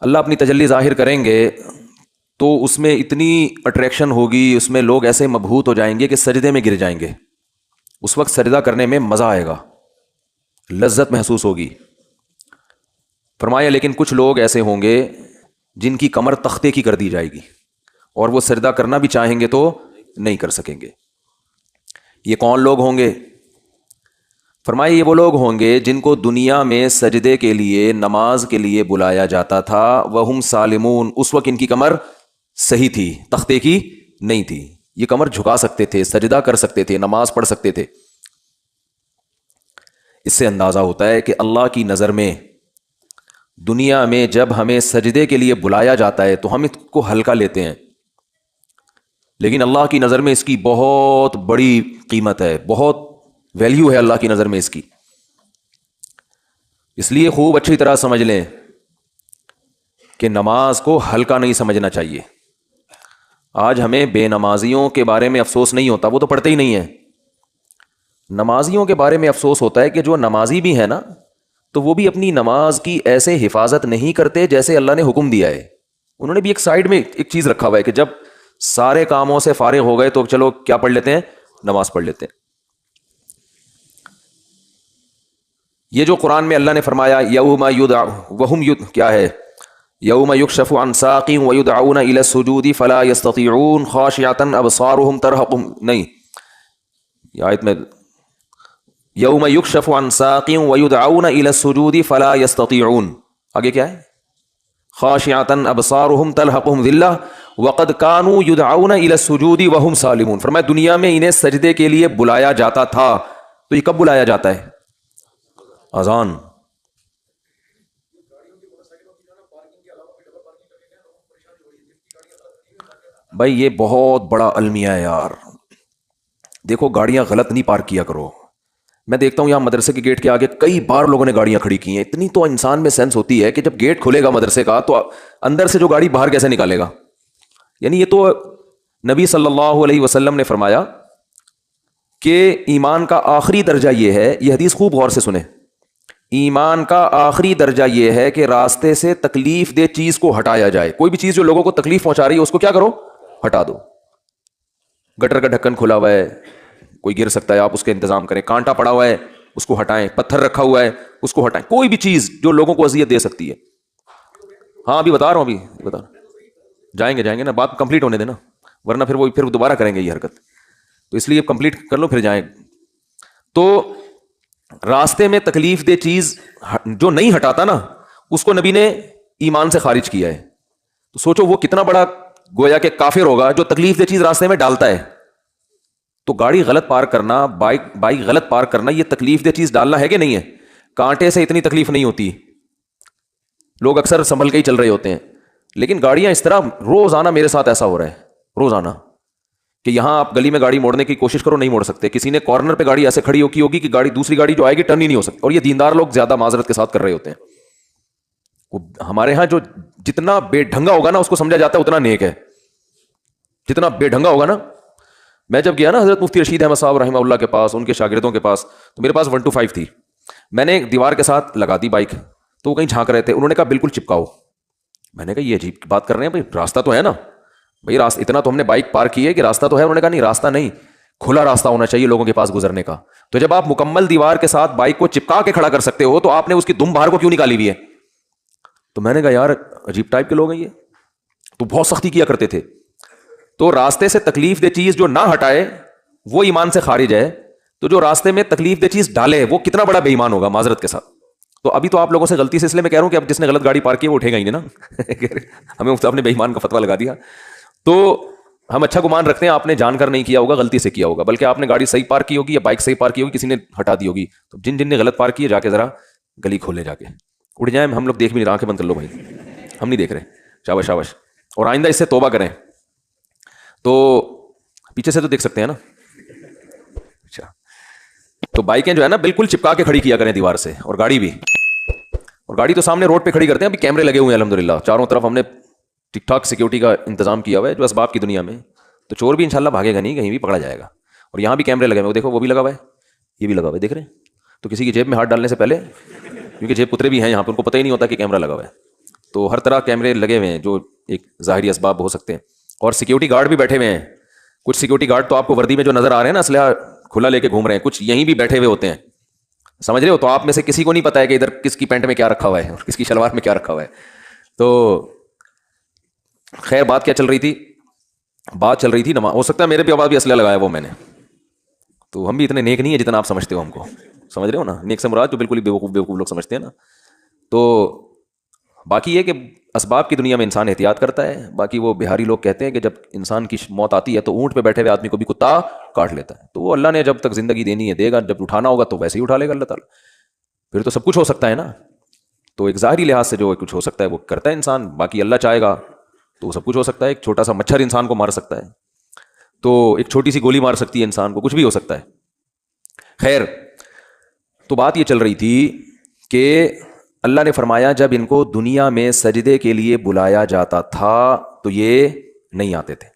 اللہ اپنی تجلی ظاہر کریں گے تو اس میں اتنی اٹریکشن ہوگی، اس میں لوگ ایسے مبہوت ہو جائیں گے کہ سجدے میں گر جائیں گے. اس وقت سجدہ کرنے میں مزہ آئے گا، لذت محسوس ہوگی. فرمایا لیکن کچھ لوگ ایسے ہوں گے جن کی کمر تختے کی کر دی جائے گی اور وہ سجدہ کرنا بھی چاہیں گے تو نہیں کر سکیں گے. یہ کون لوگ ہوں گے؟ فرمایا یہ وہ لوگ ہوں گے جن کو دنیا میں سجدے کے لیے، نماز کے لیے بلایا جاتا تھا، وہم سالمون، اس وقت ان کی کمر صحیح تھی، تختے کی نہیں تھی. یہ کمر جھکا سکتے تھے، سجدہ کر سکتے تھے، نماز پڑھ سکتے تھے. اس سے اندازہ ہوتا ہے کہ اللہ کی نظر میں دنیا میں جب ہمیں سجدے کے لیے بلایا جاتا ہے تو ہم اس کو ہلکا لیتے ہیں، لیکن اللہ کی نظر میں اس کی بہت بڑی قیمت ہے، بہت ویلیو ہے اللہ کی نظر میں اس کی. اس لیے خوب اچھی طرح سمجھ لیں کہ نماز کو ہلکا نہیں سمجھنا چاہیے. آج ہمیں بے نمازیوں کے بارے میں افسوس نہیں ہوتا، وہ تو پڑھتے ہی نہیں ہیں. نمازیوں کے بارے میں افسوس ہوتا ہے کہ جو نمازی بھی ہے نا تو وہ بھی اپنی نماز کی ایسے حفاظت نہیں کرتے جیسے اللہ نے حکم دیا ہے. انہوں نے بھی ایک سائیڈ میں ایک چیز رکھا ہوا ہے کہ جب سارے کاموں سے فارغ ہو گئے تو چلو کیا پڑھ لیتے ہیں؟ نماز پڑھ لیتے ہیں. یہ جو قرآن میں اللہ نے فرمایا یوم کیا ہے، یوم یکشف عن ساق ویدعون الی السجود فلا یستطیعون خاشعۃ ابصارهم ترہقهم، نہیں یہ آیت میں یوم یکشف عن ساق ویدعون الی السجود فلا یستطیعون، آگے کیا ہے؟ خاشعۃ ابصارهم ترہقهم ذلہ وقد كانوا يدعون الی السجود وهم سالمون. فرمایا دنیا میں انہیں سجدے کے لیے بلایا جاتا تھا، تو یہ کب بلایا جاتا ہے؟ اذان. بھائی یہ بہت بڑا المیہ ہے یار. دیکھو گاڑیاں غلط نہیں پارک کیا کرو. میں دیکھتا ہوں یہاں مدرسے کے گیٹ کے آگے کئی بار لوگوں نے گاڑیاں کھڑی کی ہیں. اتنی تو انسان میں سینس ہوتی ہے کہ جب گیٹ کھلے گا مدرسے کا تو اندر سے جو گاڑی باہر کیسے نکالے گا. یعنی یہ تو نبی صلی اللہ علیہ وسلم نے فرمایا کہ ایمان کا آخری درجہ یہ ہے، یہ حدیث خوب غور سے سنیں، ایمان کا آخری درجہ یہ ہے کہ راستے سے تکلیف دہ چیز کو ہٹایا جائے. کوئی بھی چیز جو لوگوں کو تکلیف پہنچا رہی ہے اس کو کیا کرو؟ ہٹا دو. گٹر کا ڈھکن کھلا ہوا ہے، کوئی گر سکتا ہے، آپ اس کا انتظام کریں. کانٹا پڑا ہوا ہے اس کو ہٹائیں، پتھر رکھا ہوا ہے اس کو ہٹائیں. کوئی بھی چیز جو لوگوں کو اذیت دے سکتی ہے. ہاں ابھی بتا رہا ہوں، ابھی بتا رہا ہوں. جائیں گے نا، بات کمپلیٹ ہونے دینا، ورنہ پھر وہ دوبارہ کریں گے یہ حرکت. تو اس لیے کمپلیٹ کر لو پھر جائیں. تو راستے میں تکلیف دہ چیز جو نہیں ہٹاتا نا اس کو نبی نے ایمان سے خارج کیا ہے. تو سوچو وہ کتنا بڑا گویا کہ کافر ہوگا جو تکلیف دہ چیز راستے میں ڈالتا ہے. تو گاڑی غلط پارک کرنا، بائک غلط پارک کرنا، یہ تکلیف دہ چیز ڈالنا ہے کہ نہیں ہے؟ کانٹے سے اتنی تکلیف نہیں ہوتی، لوگ اکثر سنبھل کے ہی چل رہے ہوتے ہیں. لیکن گاڑیاں اس طرح روزانہ میرے ساتھ ایسا ہو رہا ہے روزانہ کہ یہاں آپ گلی میں گاڑی موڑنے کی کوشش کرو نہیں موڑ سکتے. کسی نے کارنر پہ گاڑی ایسے کھڑی ہوگی کہ گاڑی دوسری گاڑی جو آئے گی ٹرن ہی نہیں ہو سکتی. اور یہ دیندار لوگ زیادہ معذرت کے ساتھ کر رہے ہوتے ہیں. ہمارے ہاں جو جتنا بے ڈھنگا ہوگا نا اس کو سمجھا جاتا ہے اتنا نیک ہے. جتنا بے ڈھنگا ہوگا نا. میں جب گیا نا حضرت مفتی رشید احمد صاحب رحمہ اللہ کے پاس، ان کے شاگردوں کے پاس، تو میرے پاس 125 تھی. میں نے ایک دیوار کے ساتھ لگا دی بائک، تو وہ کہیں جھانک رہے تھے. انہوں نے کہا بالکل چپکاؤ. میں نے کہا یہ عجیب بات کر رہے ہیں بھائی، راستہ تو ہے نا بھائی، راستہ اتنا تو ہم نے بائک پارک کی ہے کہ راستہ تو ہے. انہوں نے کہا نہیں راستہ نہیں، کھلا راستہ ہونا چاہیے لوگوں کے پاس گزرنے کا. تو جب آپ مکمل دیوار کے ساتھ بائک کو چپکا کے کھڑا کر سکتے ہو تو آپ نے اس کی دم باہر کو کیوں نکالی ہوئی ہے؟ تو میں نے کہا یار عجیب ٹائپ کے لوگ ہیں یہ. تو بہت سختی کیا کرتے تھے. تو راستے سے تکلیف دہ چیز جو نہ ہٹائے وہ ایمان سے خارج ہے. تو جو راستے میں تکلیف دہ چیز ڈالے وہ کتنا بڑا بے ایمان ہوگا معذرت کے ساتھ. تو ابھی تو آپ لوگوں سے غلطی سے اس لیے میں کہہ رہا ہوں کہ اب جس نے غلط گاڑی پارک کی وہ اٹھے گا ہی نہیں نا. ہمیں آپ نے بے ایمان کا فتویٰ لگا دیا. تو ہم اچھا گمان رکھتے ہیں آپ نے جان کر نہیں کیا ہوگا، غلطی سے کیا ہوگا، بلکہ آپ نے گاڑی صحیح پارک کی ہوگی یا بائک صحیح پارک کی ہوگی، کسی نے ہٹا دی ہوگی. تو جن نے غلط پارک کی ہے جا کے ذرا گلی کھولے، جا کے اڑ جائیں. ہم لوگ دیکھ بھی نہیں رہے، آنکھیں بند کر لو بھائی، ہم نہیں دیکھ رہے. شاباش شاباش. اور آئندہ اس سے توبہ کریں. تو پیچھے سے تو دیکھ سکتے ہیں نا. اچھا تو بائکیں جو ہے نا بالکل چپکا کے کھڑی کیا کریں دیوار سے، اور گاڑی بھی. اور گاڑی تو سامنے روڈ پہ کھڑی کرتے ہیں. ابھی کیمرے لگے ہوئے ہیں الحمدللہ چاروں طرف، ہم نے ٹھیک ٹھاک سیکیورٹی کا انتظام کیا ہوا ہے جو اسباب کی دنیا میں. تو چور بھی انشاءاللہ بھاگے گا نہیں، کہیں بھی پکڑا جائے گا. اور یہاں بھی کیمرے لگے ہوئے، دیکھو وہ بھی لگا ہوا ہے، یہ بھی لگا ہوا ہے، دیکھ رہے ہیں. تو کسی کی جیب میں ہاتھ ڈالنے سے پہلے، کیونکہ جیب کترے بھی ہیں یہاں پہ، ان کو پتہ ہی نہیں ہوتا کہ کیمرہ لگا ہوا ہے. تو ہر طرح کیمرے لگے ہوئے ہیں جو ایک ظاہری اسباب ہو سکتے ہیں، اور سیکیورٹی گارڈ بھی بیٹھے ہوئے ہیں. کچھ سیکیورٹی گارڈ تو آپ کو وردی میں جو نظر آ رہے ہیں نا، اسلحہ کھلا لے کے گھوم رہے ہیں، کچھ یہیں بھی بیٹھے ہوئے ہوتے ہیں، سمجھ رہے ہو؟ تو آپ میں سے کسی کو نہیں پتا ہے کہ ادھر کس کی پینٹ میں کیا رکھا ہوا ہے اور کس کی شلوار میں کیا رکھا ہوا ہے. تو خیر بات کیا چل رہی تھی؟ بات چل رہی تھی نماز. ہو سکتا ہے میرے بھی آواز بھی اسلحہ لگایا وہ میں نے، تو ہم بھی اتنے نیک نہیں ہیں جتنا آپ سمجھتے ہو ہم کو، سمجھ رہے ہو نا؟ نیک سے مراد جو بالکل ہی بیوقوف لوگ سمجھتے ہیں نا. تو باقی یہ کہ اسباب کی دنیا میں انسان احتیاط کرتا ہے. باقی وہ بہاری لوگ کہتے ہیں کہ جب انسان کی موت آتی ہے تو اونٹ پہ بیٹھے ہوئے آدمی کو بھی کتا کاٹ لیتا ہے. تو وہ اللہ نے جب تک زندگی دینی ہے دے گا، جب اٹھانا ہوگا تو ویسے ہی اٹھا لے گا اللہ تعالیٰ. پھر تو سب کچھ ہو سکتا ہے نا. تو ایک ظاہری لحاظ سے جو کچھ ہو سکتا ہے وہ کرتا ہے انسان، باقی اللہ چاہے گا تو سب کچھ ہو سکتا ہے. ایک چھوٹا سا مچھر انسان کو مار سکتا ہے، تو ایک چھوٹی سی گولی مار سکتی ہے انسان کو، کچھ بھی ہو سکتا ہے. خیر تو بات یہ چل رہی تھی کہ اللہ نے فرمایا جب ان کو دنیا میں سجدے کے لیے بلایا جاتا تھا تو یہ نہیں آتے تھے.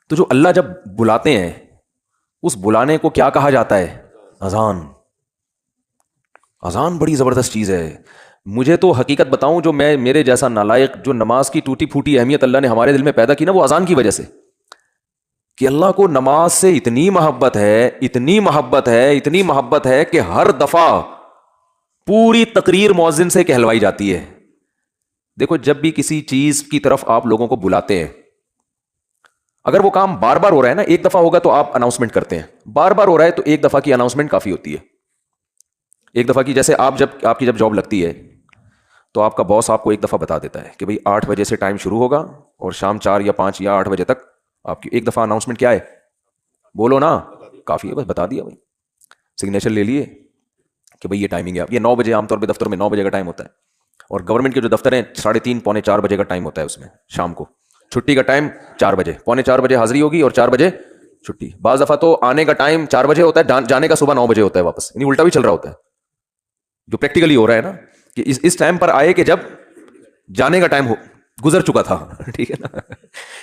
تو جو اللہ جب بلاتے ہیں اس بلانے کو کیا کہا جاتا ہے؟ اذان. اذان بڑی زبردست چیز ہے. مجھے تو حقیقت بتاؤں، جو میں میرے جیسا نالائق جو نماز کی ٹوٹی پھوٹی اہمیت اللہ نے ہمارے دل میں پیدا کی نا، وہ اذان کی وجہ سے، کہ اللہ کو نماز سے اتنی محبت ہے، اتنی محبت ہے، اتنی محبت ہے کہ ہر دفعہ پوری تقریر مؤذن سے کہلوائی جاتی ہے. دیکھو جب بھی کسی چیز کی طرف آپ لوگوں کو بلاتے ہیں، اگر وہ کام بار بار ہو رہا ہے نا، ایک دفعہ ہوگا تو آپ اناؤنسمنٹ کرتے ہیں، بار بار ہو رہا ہے تو ایک دفعہ کی اناؤنسمنٹ کافی ہوتی ہے. ایک دفعہ کی، جیسے آپ کی جب جاب لگتی ہے تو آپ کا باس آپ کو ایک دفعہ بتا دیتا ہے کہ بھئی 8 بجے سے ٹائم شروع ہوگا اور شام 4 یا 5 یا 8 بجے تک آپ کی ایک دفعہ اناؤنسمنٹ کیا ہے؟ بولو نا، کافی ہے، بس بتا دیا بھائی، سگنیچر لے لیے کہ بھئی یہ ٹائمنگ ہے. یہ 9 بجے عام طور پہ دفتر میں 9 بجے کا ٹائم ہوتا ہے، اور گورنمنٹ کے جو دفتر ہیں 3:30 پونے 4 بجے کا ٹائم ہوتا ہے اس میں شام کو. چھٹی کا ٹائم 4 بجے، پونے 4 بجے حاضری ہوگی اور 4 بجے چھٹی. بعض دفعہ تو آنے کا ٹائم 4 بجے ہوتا ہے، جانے کا صبح 9 بجے ہوتا ہے واپس، یعنی الٹا بھی چل رہا ہوتا ہے. جو پریکٹیکلی ہو رہا ہے نا کہ اس ٹائم پر آئے کہ جب جانے کا ٹائم گزر چکا تھا. ٹھیک ہے نا،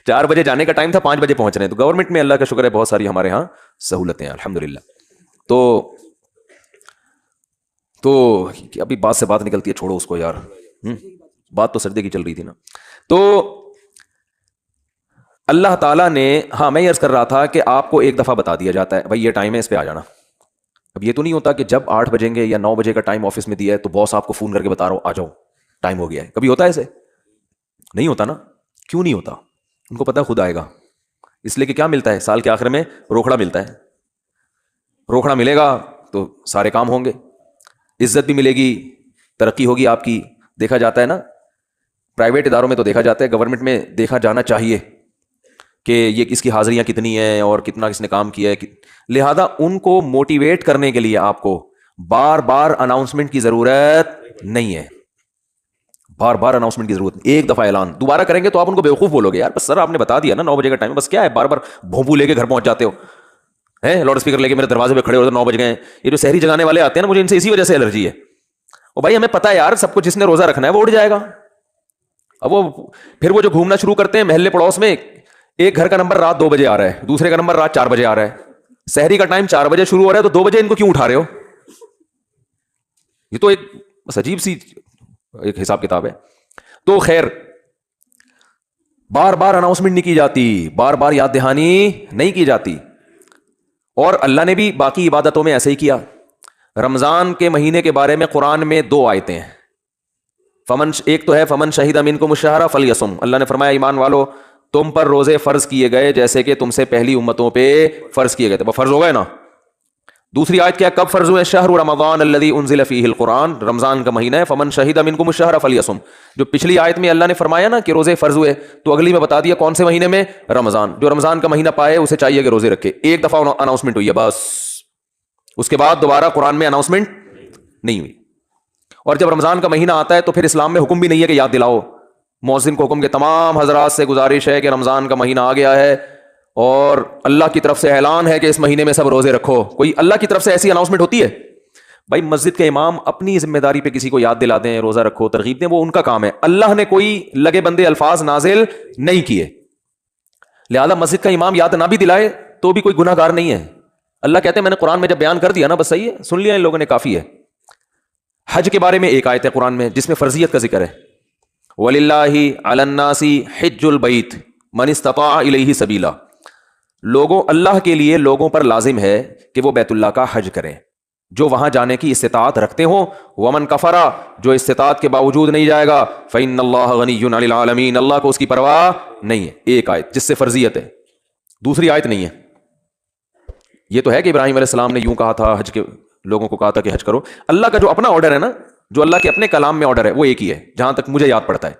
4 بجے جانے کا ٹائم تھا، 5 بجے پہنچ رہے ہیں. تو گورنمنٹ میں اللہ کا شکر ہے بہت ساری ہمارے ہاں سہولتیں ہیں الحمدللہ. تو ابھی بات سے بات نکلتی ہے، چھوڑو اس کو یار، بات تو سجدے کی چل رہی تھی نا. تو اللہ تعالیٰ نے، ہاں میں یہ عرض کر رہا تھا کہ آپ کو ایک دفعہ بتا دیا جاتا ہے بھائی یہ ٹائم ہے، اس پہ آ جانا. اب یہ تو نہیں ہوتا کہ جب 8 بجیں گے یا 9 بجے کا ٹائم آفس میں دیا ہے تو باس آپ کو فون کر کے بتا رہا ہوں آ جاؤ ٹائم ہو گیا ہے. کبھی ہوتا ہے ایسے؟ نہیں ہوتا نا. کیوں نہیں ہوتا؟ ان کو پتا خود آئے گا. اس لیے کہ کیا ملتا ہے سال کے آخر میں؟ روکڑا ملتا ہے. روکڑا ملے گا تو سارے کام ہوں گے، عزت بھی ملے گی، ترقی ہوگی آپ کی. دیکھا جاتا ہے نا پرائیویٹ اداروں میں، تو دیکھا جاتا ہے، گورنمنٹ میں دیکھا جانا چاہیے کہ یہ اس کی حاضریاں کتنی ہیں اور کتنا کس نے کام کیا ہے. لہذا ان کو موٹیویٹ کرنے کے لیے آپ کو بار بار اناؤنسمنٹ کی ضرورت نہیں ہے. بار بار اناؤنسمنٹ کی ضرورت نہیں. ایک دفعہ اعلان دوبارہ کریں گے تو آپ ان کو بیوقوف بولو گے، یار بس سر آپ نے بتا دیا نا 9 بجے کا ٹائم، بس کیا ہے بار بار بھونپو لے کے گھر پہنچ جاتے ہو، لاؤڈ اسپیکر لے کے میرے دروازے پہ کھڑے ہو تو 9 بج گئے. یہ جو سحری جگانے والے آتے ہیں نا، مجھے ان سے اسی وجہ سے الرجی ہے. اور بھائی ہمیں پتا ہے یار سب کو، جس نے روزہ رکھنا ہے وہ اٹھ جائے گا. اب وہ پھر وہ جو گھومنا شروع کرتے ہیں محلے پڑوس میں، ایک گھر کا نمبر رات 2 بجے آ رہا ہے، دوسرے کا نمبر رات 4 بجے آ رہا ہے. سحری کا ٹائم 4 بجے شروع ہو رہا ہے تو 2 بجے ان کو کیوں اٹھا رہے ہو؟ یہ تو ایک بس عجیب سی ایک حساب کتاب ہے. تو خیر بار بار اناؤنسمنٹ نہیں کی جاتی، بار بار یاد دہانی نہیں کی جاتی. اور اللہ نے بھی باقی عبادتوں میں ایسے ہی کیا. رمضان کے مہینے کے بارے میں قرآن میں 2 آیتیں ہیں. ایک تو ہے فمن شہید منکم الشہر فلیصم. اللہ نے فرمایا ایمان والو تم پر روزے فرض کیے گئے جیسے کہ تم سے پہلی امتوں پہ فرض کیے گئے تھے. وہ فرض ہو گئے نا. دوسری آیت کیا، کب فرض ہوئے؟ شہر رمضان الذی انزل فیہ القرآن، رمضان کا مہینہ ہے. فمن شہید منکم الشہر فلیصم. جو پچھلی آیت میں اللہ نے فرمایا نا کہ روزے فرض ہوئے، تو اگلی میں بتا دیا کون سے مہینے میں؟ رمضان. جو رمضان کا مہینہ پائے اسے چاہیے کہ روزے رکھے. ایک دفعہ اناؤنسمنٹ ہوئی ہے بس، اس کے بعد دوبارہ قرآن میں اناؤنسمنٹ نہیں ہوئی. اور جب رمضان کا مہینہ آتا ہے تو پھر اسلام میں حکم بھی نہیں ہے کہ یاد دلاؤ. مؤذن کو حکم کہ تمام حضرات سے گزارش ہے کہ رمضان کا مہینہ آ گیا ہے اور اللہ کی طرف سے اعلان ہے کہ اس مہینے میں سب روزے رکھو. کوئی اللہ کی طرف سے ایسی اناؤنسمنٹ ہوتی ہے؟ بھائی مسجد کے امام اپنی ذمہ داری پہ کسی کو یاد دلا دیں روزہ رکھو، ترغیب دیں، وہ ان کا کام ہے. اللہ نے کوئی لگے بندے الفاظ نازل نہیں کیے، لہذا مسجد کا امام یاد نہ بھی دلائے تو بھی کوئی گناہ گار نہیں ہے. اللہ کہتے ہیں میں نے قرآن میں جب بیان کر دیا نا بس صحیح ہے، سن لیا ان لوگوں نے، کافی ہے. حج کے بارے میں ایک آیت ہے قرآن میں جس میں فرضیت کا ذکر ہے. وَلِلَّهِ عَلَى النَّاسِ حِجُّ الْبَيْتِ مَنِ اسْتَطَاعَ إِلَيْهِ سَبِيلًا، اللہ کے لیے لوگوں پر لازم ہے کہ وہ بیت اللہ کا حج کریں جو وہاں جانے کی استطاعت رکھتے ہوں. ومن کفرا، جو استطاعت کے باوجود نہیں جائے گا، فإن اللہ غنی عن العالمین، اللہ کو اس کی پرواہ نہیں ہے. ایک آیت جس سے فرضیت ہے، دوسری آیت نہیں ہے. یہ تو ہے کہ ابراہیم علیہ السلام نے یوں کہا تھا، حج کے لوگوں کو کہا تھا کہ حج کرو. اللہ کا جو اپنا آرڈر ہے نا، جو اللہ کے اپنے کلام میں آرڈر ہے، وہ ایک ہی ہے جہاں تک مجھے یاد پڑتا ہے.